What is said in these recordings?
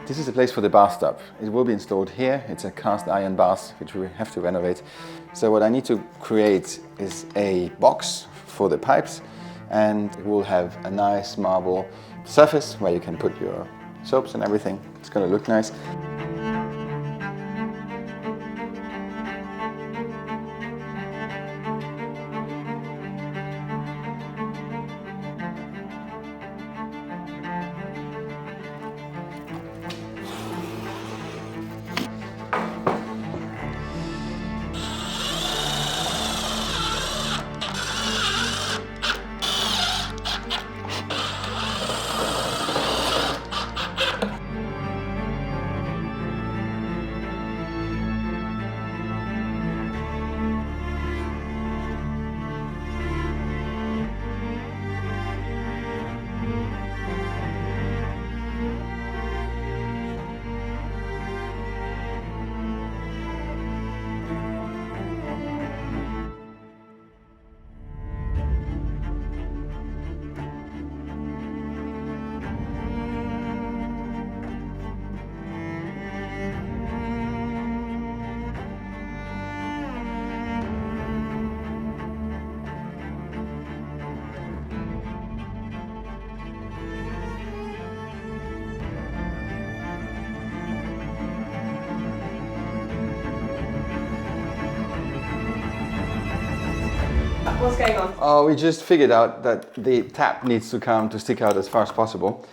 This is a place for the bathtub. It will be installed here. It's a cast iron bath, which we have to renovate. So what I need to create is a box for the pipes, and it will have a nice marble surface where you can put your soaps and everything. It's going to look nice. What's going on? Oh, we just figured out that the tap needs to come to stick out as far as possible.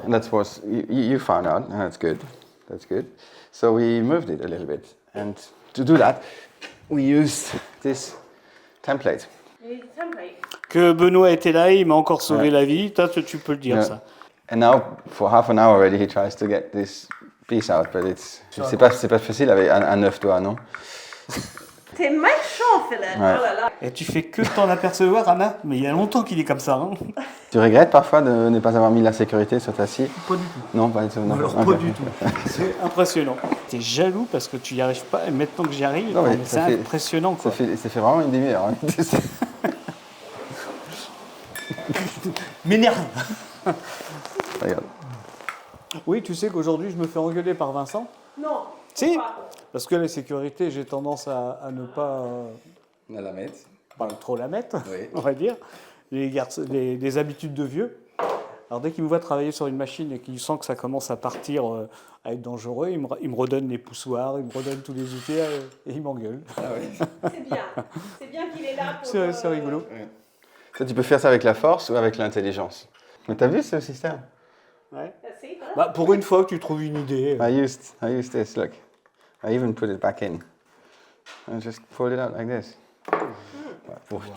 And that's what you found out, and that's good. That's good. So we moved it a little bit. And to do that, we used this template. Que Benoît était là, il m'a encore sauvé la vie. Toi, tu peux le dire, ça. And now, for half an hour already, he tries to get this piece out, but c'est pas facile avec un 9 doigts, non? T'es méchant, Philippe. Ouais. Oh là là. Et tu fais que t'en apercevoir, Anna. Mais il y a longtemps qu'il est comme ça. Hein. Tu regrettes parfois de ne pas avoir mis la sécurité sur ta scie? Pas du tout. Non, pas du tout. Non. Alors, pas du tout. C'est impressionnant. T'es jaloux parce que tu n'y arrives pas. Et maintenant que j'y arrive, Non, mais c'est impressionnant. Quoi. Ça fait vraiment une demi-heure. Hein. M'énerve. Regarde. Oui, tu sais qu'aujourd'hui, je me fais engueuler par Vincent. Non. Si. Pourquoi? Parce que la sécurité, j'ai tendance à ne pas La mettre. trop la mettre, Oui. on va dire. Les habitudes de vieux. Alors dès qu'il me voit travailler sur une machine et qu'il sent que ça commence à partir, à être dangereux, il me redonne les poussoirs, il me redonne tous les outils et il m'engueule. Ah oui. C'est bien. C'est bien qu'il est là pour... C'est rigolo. Ouais. Ça, tu peux faire ça avec la force ou avec l'intelligence. Mais t'as vu ce système? Ouais. Si, voilà. Bah, pour une fois que tu trouves une idée. I used this, look. I even put it back in. And just pull it out like this.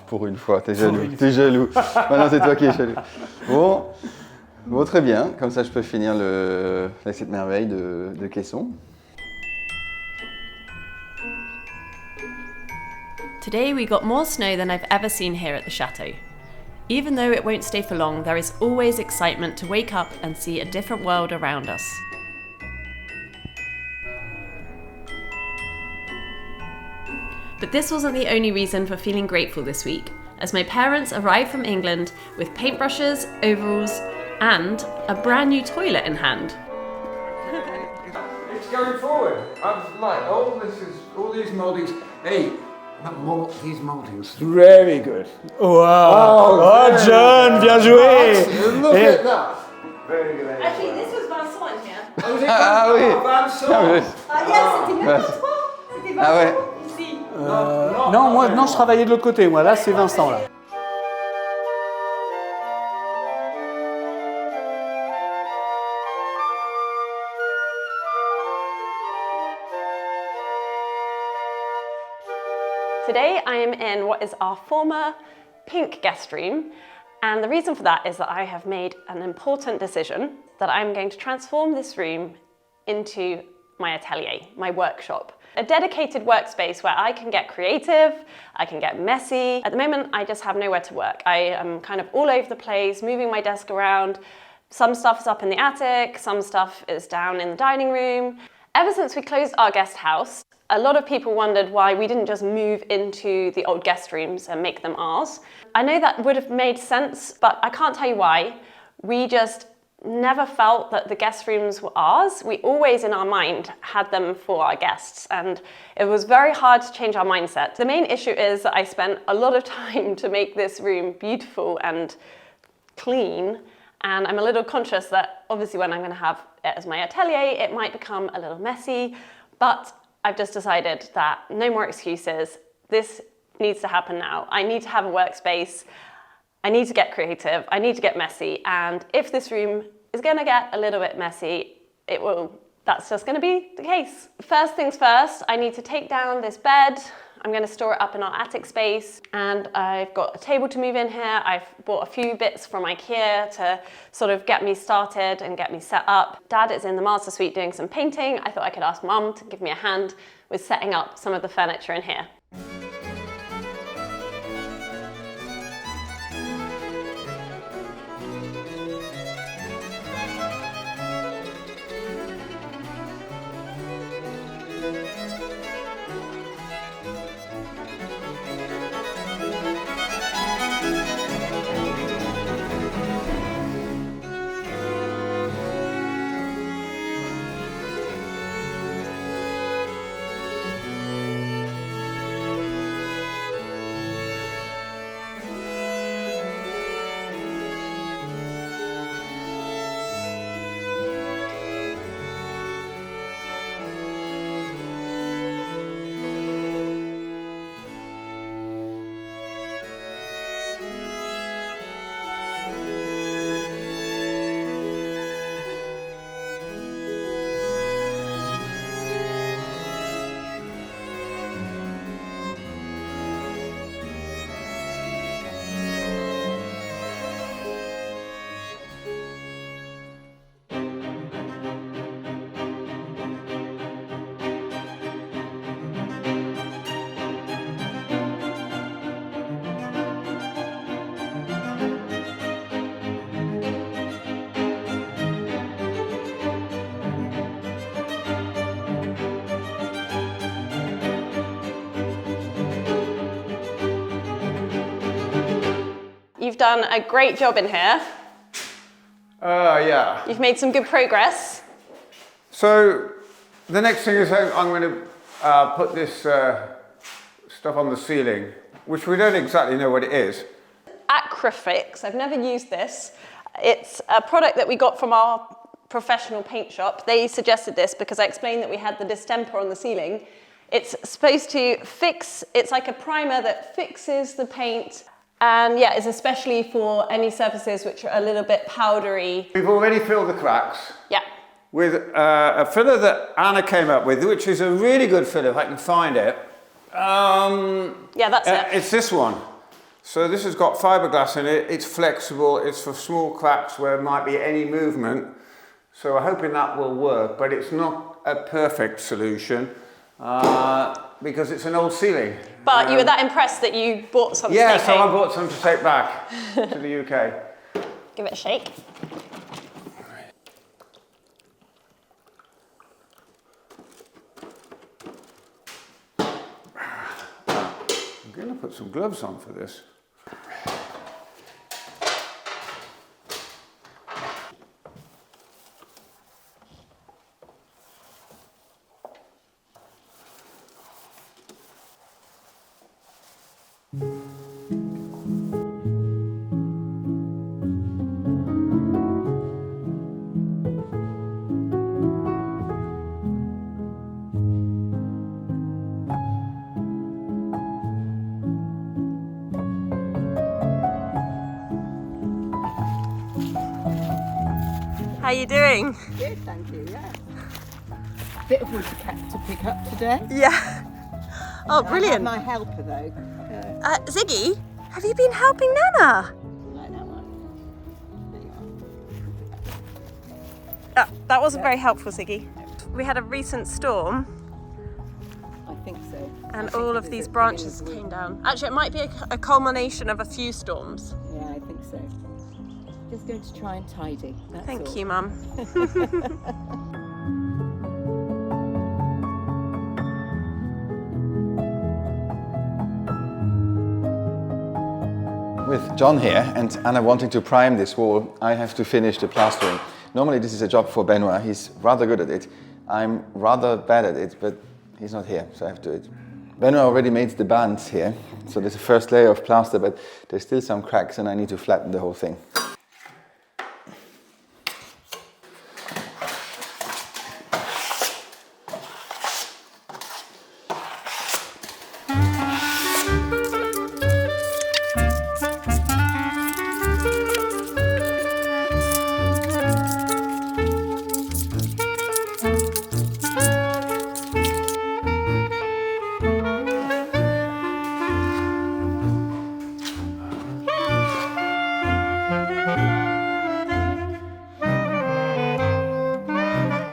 Pour une fois, t'es jaloux. Maintenant, c'est toi qui es jaloux. Bon, très bien. Comme ça, je peux finir cette merveille de caisson. Today we got more snow than I've ever seen here at the Chateau. Even though it won't stay for long, there is always excitement to wake up and see a different world around us. But this wasn't the only reason for feeling grateful this week, as my parents arrived from England with paintbrushes, overalls, and a brand new toilet in hand. It's going forward. I'm like, all these mouldings. Hey, these mouldings. Very good. Wow. Oh, John, bien joué. Look at that. Very good. Actually, this was Vincent in here. Ah oui. Vincent. Ah oui. Ah yes, c'était même pas toi. C'était Vincent. Ah ouais. Ici. Non, je travaillais de l'autre côté. Moi, là, c'est Vincent, là. Today I am in what is our former pink guest room, and the reason for that is that I have made an important decision that I'm going to transform this room into my atelier, my workshop. A dedicated workspace where I can get creative, I can get messy. At the moment, I just have nowhere to work. I am kind of all over the place, moving my desk around. Some stuff is up in the attic, some stuff is down in the dining room. Ever since we closed our guest house, a lot of people wondered why we didn't just move into the old guest rooms and make them ours. I know that would have made sense, but I can't tell you why. We just never felt that the guest rooms were ours. We always in our mind had them for our guests, and it was very hard to change our mindset. The main issue is that I spent a lot of time to make this room beautiful and clean, and I'm a little conscious that obviously when I'm going to have it as my atelier, it might become a little messy, but I've just decided that no more excuses. This needs to happen now. I need to have a workspace. I need to get creative. I need to get messy. And if this room is going to get a little bit messy, that's just going to be the case. First things first, I need to take down this bed. I'm going to store it up in our attic space, and I've got a table to move in here. I've bought a few bits from IKEA to sort of get me started and get me set up. Dad is in the master suite doing some painting. I thought I could ask Mum to give me a hand with setting up some of the furniture in here. You've done a great job in here. Yeah. You've made some good progress. So the next thing is I'm going to put this stuff on the ceiling, which we don't exactly know what it is. Acrofix, I've never used this. It's a product that we got from our professional paint shop. They suggested this because I explained that we had the distemper on the ceiling. It's supposed to fix, it's like a primer that fixes the paint, and yeah, it's especially for any surfaces which are a little bit powdery. We've already filled the cracks. Yeah. With a filler that Anna came up with, which is a really good filler if I can find it. Yeah, that's it. It's this one. So this has got fiberglass in it, it's flexible, it's for small cracks where there might be any movement. So we're hoping that will work, but it's not a perfect solution because it's an old ceiling. But you were that impressed that you bought some to Yeah, take so I home. bought some to take back to the UK. Give it a shake. I'm going to put some gloves on for this. How are you doing? Good, thank you, yeah. Bit of wood to pick up today. Yeah. Oh, I brilliant. have my helper though. Ziggy, have you been helping Nana? Like that one. There you are. That wasn't very helpful, Ziggy. We had a recent storm I think so. and I think all it of was these at the branches beginning came down. Actually, it might be a culmination of a few storms. of the week. Yeah, I think so. Just going to try and tidy. That's Thank all. you, Mum. With John here and Anna wanting to prime this wall, I have to finish the plastering. Normally this is a job for Benoit, he's rather good at it. I'm rather bad at it, but he's not here, so I have to do it. Benoit already made the bands here, so there's a first layer of plaster, but there's still some cracks and I need to flatten the whole thing.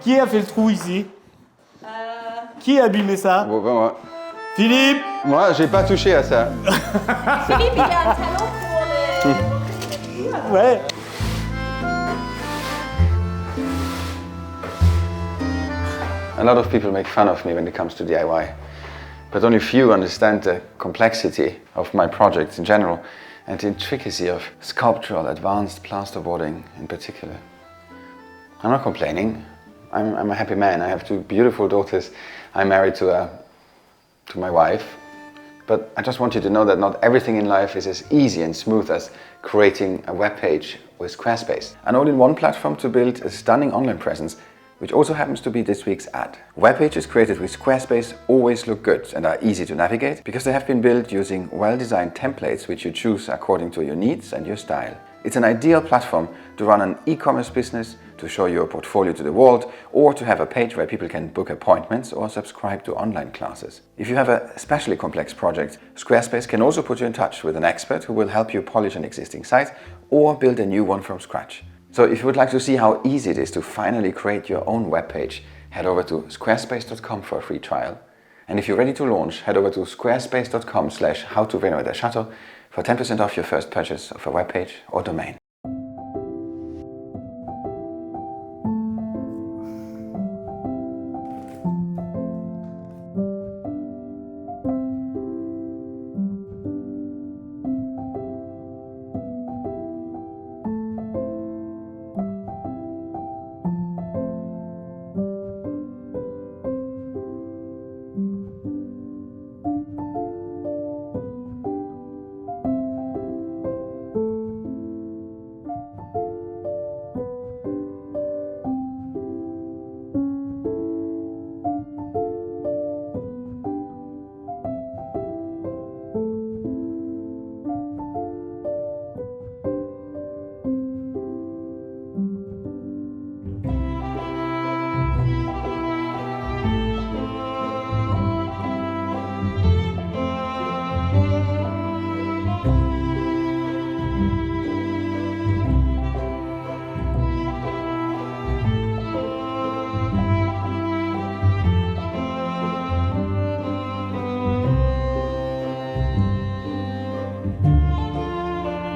Qui a fait le trou ici? Qui a abîmé ça? Bon, ben moi. Philippe! Moi, j'ai pas touché à ça. Philippe, il a un talent pour les... Ouais. A lot of people make fun of me when it comes to DIY, but only few understand the complexity of my projects in general and the intricacy of sculptural advanced plasterboarding in particular. I'm not complaining. I'm a happy man. I have 2 beautiful daughters. I'm married to my wife. But I just want you to know that not everything in life is as easy and smooth as creating a web page with Squarespace. An all-in-one platform to build a stunning online presence, which also happens to be this week's ad. Web pages created with Squarespace always look good and are easy to navigate because they have been built using well-designed templates which you choose according to your needs and your style. It's an ideal platform to run an e-commerce business, to show your portfolio to the world, or to have a page where people can book appointments or subscribe to online classes. If you have a especially complex project, Squarespace can also put you in touch with an expert who will help you polish an existing site or build a new one from scratch. So if you would like to see how easy it is to finally create your own web page, head over to squarespace.com for a free trial. And if you're ready to launch, head over to squarespace.com/howtorenovate a chateau for 10% off your first purchase of a web page or domain.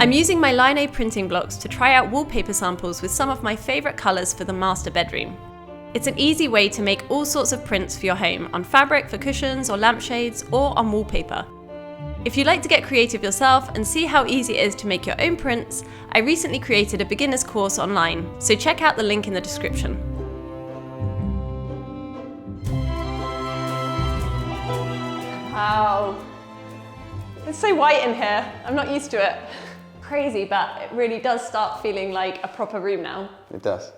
I'm using my Line A printing blocks to try out wallpaper samples with some of my favourite colours for the master bedroom. It's an easy way to make all sorts of prints for your home, on fabric for cushions or lampshades, or on wallpaper. If you'd like to get creative yourself and see how easy it is to make your own prints, I recently created a beginner's course online, so check out the link in the description. Wow, it's so white in here. I'm not used to it. Crazy, but it really does start feeling like a proper room now. It does.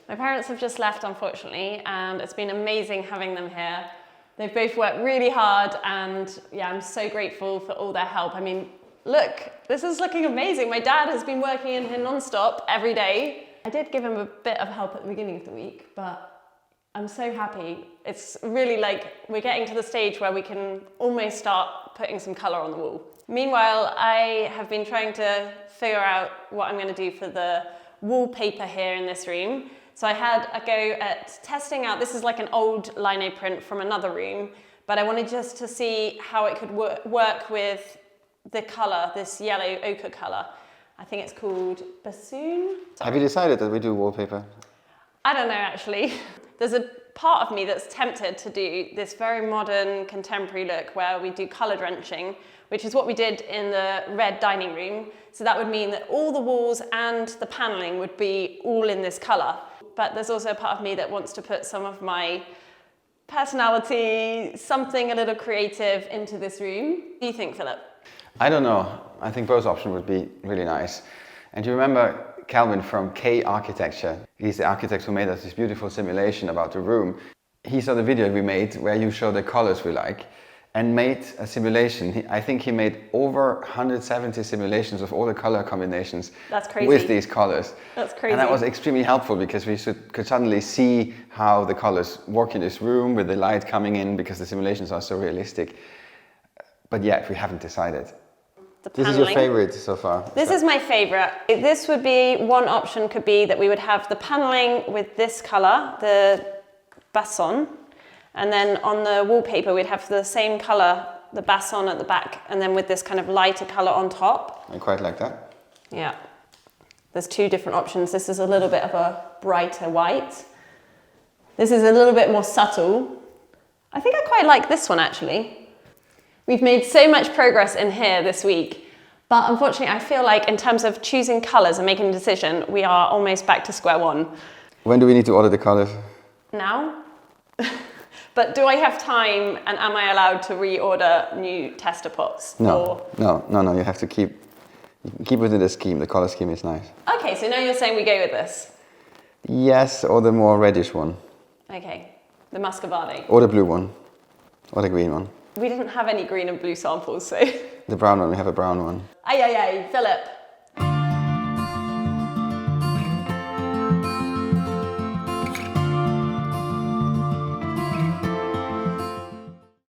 My parents have just left, unfortunately, and it's been amazing having them here. They've both worked really hard, and yeah, I'm so grateful for all their help. I mean, look, this is looking amazing. My dad has been working in here non-stop every day. I did give him a bit of help at the beginning of the week, but I'm so happy. It's really like we're getting to the stage where we can almost start putting some colour on the wall. Meanwhile, I have been trying to figure out what I'm going to do for the wallpaper here in this room. So I had a go at testing out, this is like an old Line A print from another room, but I wanted just to see how it could work with the colour, this yellow ochre colour. I think it's called bassoon. Have you decided that we do wallpaper? I don't know actually. There's a part of me that's tempted to do this very modern contemporary look where we do colour drenching, which is what we did in the red dining room. So that would mean that all the walls and the panelling would be all in this colour. But there's also a part of me that wants to put some of my personality, something a little creative into this room. What do you think, Philip? I don't know. I think both options would be really nice. And you remember Calvin from K Architecture? He's the architect who made us this beautiful simulation about the room. He saw the video we made where you show the colors we like and made a simulation. I think he made over 170 simulations of all the color combinations. That's crazy. With these colors. That's crazy. And that was extremely helpful because we could suddenly see how the colors work in this room with the light coming in because the simulations are so realistic. But yet we haven't decided. This is your favorite so far? This is my favorite. This would be, one option could be that we would have the paneling with this color, the basson, and then on the wallpaper we'd have the same color, the basson at the back, and then with this kind of lighter color on top. I quite like that. Yeah. There's two different options. This is a little bit of a brighter white. This is a little bit more subtle. I think I quite like this one actually. We've made so much progress in here this week, but unfortunately I feel like in terms of choosing colours and making a decision, we are almost back to square one. When do we need to order the colours? Now? But do I have time and am I allowed to reorder new tester pots? No, no, you have to keep within the scheme. The colour scheme is nice. Okay, so now you're saying we go with this? Yes, or the more reddish one. Okay, the muscovado. Or the blue one, or the green one. We didn't have any green and blue samples, so... The brown one, we have a brown one. Aye, Philip.